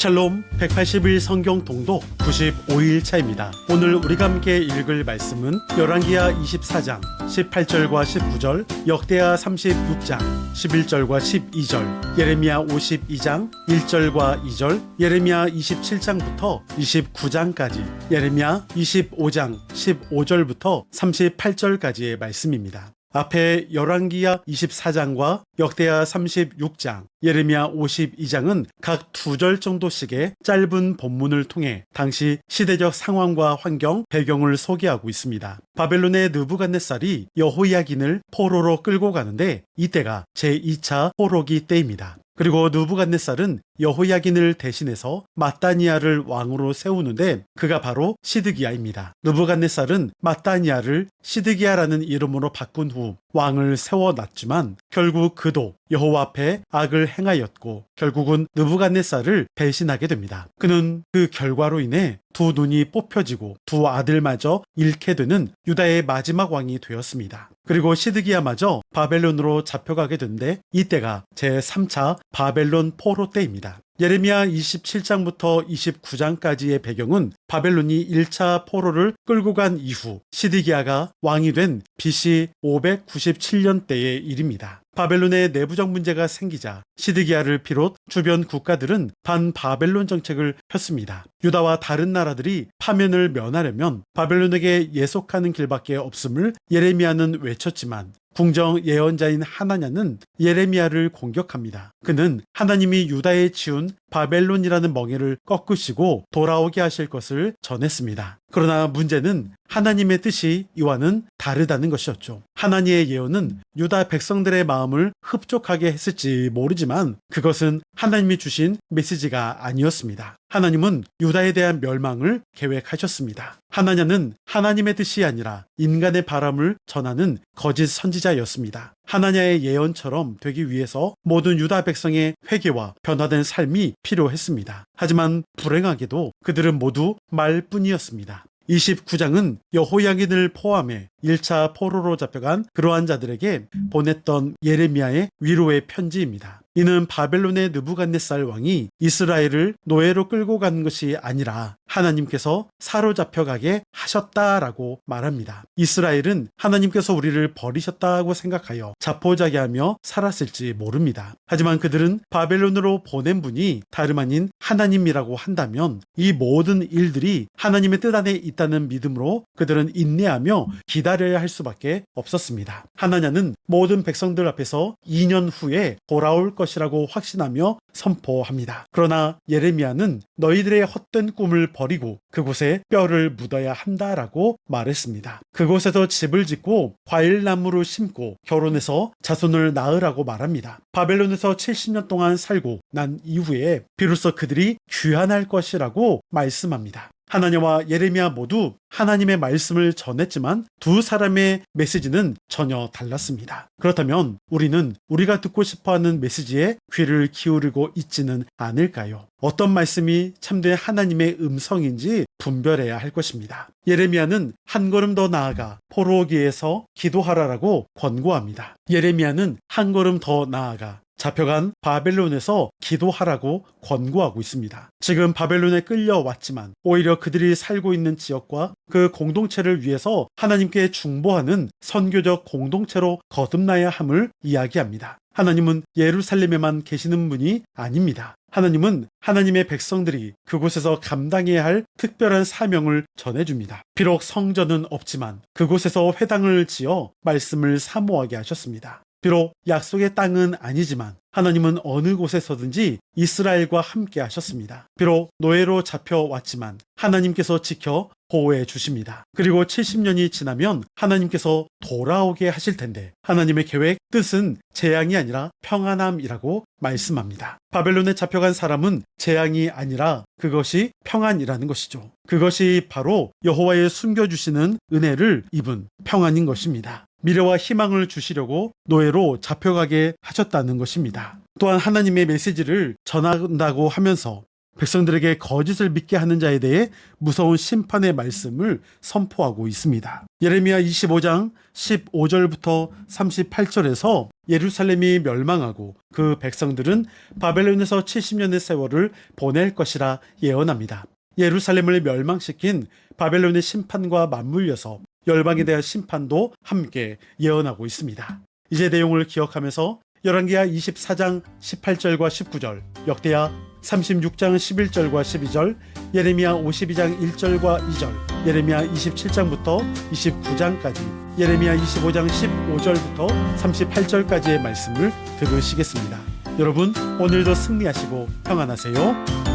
샬롬 180일 성경 통독 95일차입니다. 오늘 우리가 함께 읽을 말씀은 열왕기하 24장 18절과 19절, 역대하 36장 11절과 12절, 예레미야 52장 1절과 2절, 예레미야 27장부터 29장까지, 예레미야 25장 15절부터 38절까지의 말씀입니다. 앞에 열왕기하 24장과 역대하 36장, 예레미야 52장은 각 2절 정도씩의 짧은 본문을 통해 당시 시대적 상황과 환경, 배경을 소개하고 있습니다. 바벨론의 느부갓네살이 여호야긴을 포로로 끌고 가는데 이때가 제2차 포로기 때입니다. 그리고 느부갓네살은 여호야긴을 대신해서 마따니아를 왕으로 세우는데 그가 바로 시드기야입니다. 느부갓네살은 마따니아를 시드기야라는 이름으로 바꾼 후 왕을 세워놨지만 결국 그도 여호와 앞에 악을 행하였고 결국은 느부갓네살을 배신하게 됩니다. 그는 그 결과로 인해 두 눈이 뽑혀지고 두 아들마저 잃게 되는 유다의 마지막 왕이 되었습니다. 그리고 시드기야마저 바벨론으로 잡혀가게 되는데 이때가 제3차 바벨론 포로 때입니다. 예레미야 27장부터 29장까지의 배경은 바벨론이 1차 포로를 끌고 간 이후 시드기야가 왕이 된 BC 597년대의 일입니다. 바벨론의 내부적 문제가 생기자 시드기야를 비롯 주변 국가들은 반바벨론 정책을 폈습니다. 유다와 다른 나라들이 파면을 면하려면 바벨론에게 예속하는 길밖에 없음을 예레미야는 외쳤지만 궁정 예언자인 하나냐는 예레미야를 공격합니다. 그는 하나님이 유다에 지운 바벨론이라는 멍에를 꺾으시고 돌아오게 하실 것을 전했습니다. 그러나 문제는 하나님의 뜻이 이와는 다르다는 것이었죠. 하나님의 예언은 유다 백성들의 마음을 흡족하게 했을지 모르지만 그것은 하나님이 주신 메시지가 아니었습니다. 하나님은 유다에 대한 멸망을 계획하셨습니다. 하나냐는 하나님의 뜻이 아니라 인간의 바람을 전하는 거짓 선지자였습니다. 하나냐의 예언처럼 되기 위해서 모든 유다 백성의 회개와 변화된 삶이 필요했습니다. 하지만 불행하게도 그들은 모두 말뿐이었습니다. 29장은 여호야긴을 포함해 1차 포로로 잡혀간 그러한 자들에게 보냈던 예레미야의 위로의 편지입니다. 이는 바벨론의 느부갓네살 왕이 이스라엘을 노예로 끌고 간 것이 아니라 하나님께서 사로잡혀가게 하셨다라고 말합니다. 이스라엘은 하나님께서 우리를 버리셨다고 생각하여 자포자기하며 살았을지 모릅니다. 하지만 그들은 바벨론으로 보낸 분이 다름 아닌 하나님이라고 한다면 이 모든 일들이 하나님의 뜻 안에 있다는 믿음으로 그들은 인내하며 기다려야 할 수밖에 없었습니다. 하나냐는 모든 백성들 앞에서 2년 후에 돌아올 것이라고 확신하며 선포합니다. 그러나 예레미야는 너희들의 헛된 꿈을 버리고 그곳에 뼈를 묻어야 한다라고 말했습니다. 그곳에서 집을 짓고 과일나무를 심고 결혼해서 자손을 낳으라고 말합니다. 바벨론에서 70년 동안 살고 난 이후에 비로소 그들이 귀환할 것이라고 말씀합니다. 하나냐와 예레미야 모두 하나님의 말씀을 전했지만 두 사람의 메시지는 전혀 달랐습니다. 그렇다면 우리는 우리가 듣고 싶어하는 메시지에 귀를 기울이고 있지는 않을까요? 어떤 말씀이 참된 하나님의 음성인지 분별해야 할 것입니다. 예레미야는 한 걸음 더 나아가 포로기에서 기도하라라고 권고합니다. 예레미야는 한 걸음 더 나아가 잡혀간 바벨론에서 기도하라고 권고하고 있습니다. 지금 바벨론에 끌려왔지만 오히려 그들이 살고 있는 지역과 그 공동체를 위해서 하나님께 중보하는 선교적 공동체로 거듭나야 함을 이야기합니다. 하나님은 예루살렘에만 계시는 분이 아닙니다. 하나님은 하나님의 백성들이 그곳에서 감당해야 할 특별한 사명을 전해줍니다. 비록 성전은 없지만 그곳에서 회당을 지어 말씀을 사모하게 하셨습니다. 비록 약속의 땅은 아니지만 하나님은 어느 곳에서든지 이스라엘과 함께 하셨습니다. 비록 노예로 잡혀왔지만 하나님께서 지켜 보호해 주십니다. 그리고 70년이 지나면 하나님께서 돌아오게 하실 텐데 하나님의 계획, 뜻은 재앙이 아니라 평안함이라고 말씀합니다. 바벨론에 잡혀간 사람은 재앙이 아니라 그것이 평안이라는 것이죠. 그것이 바로 여호와의 숨겨주시는 은혜를 입은 평안인 것입니다. 미래와 희망을 주시려고 노예로 잡혀가게 하셨다는 것입니다. 또한 하나님의 메시지를 전한다고 하면서 백성들에게 거짓을 믿게 하는 자에 대해 무서운 심판의 말씀을 선포하고 있습니다. 예레미야 25장 15절부터 38절에서 예루살렘이 멸망하고 그 백성들은 바벨론에서 70년의 세월을 보낼 것이라 예언합니다. 예루살렘을 멸망시킨 바벨론의 심판과 맞물려서 열방에 대한 심판도 함께 예언하고 있습니다. 이제 내용을 기억하면서 열왕기하 24장 18절과 19절, 역대하 36장 11절과 12절, 예레미야 52장 1절과 2절, 예레미야 27장부터 29장까지, 예레미야 25장 15절부터 38절까지의 말씀을 들으시겠습니다. 여러분, 오늘도 승리하시고 평안하세요.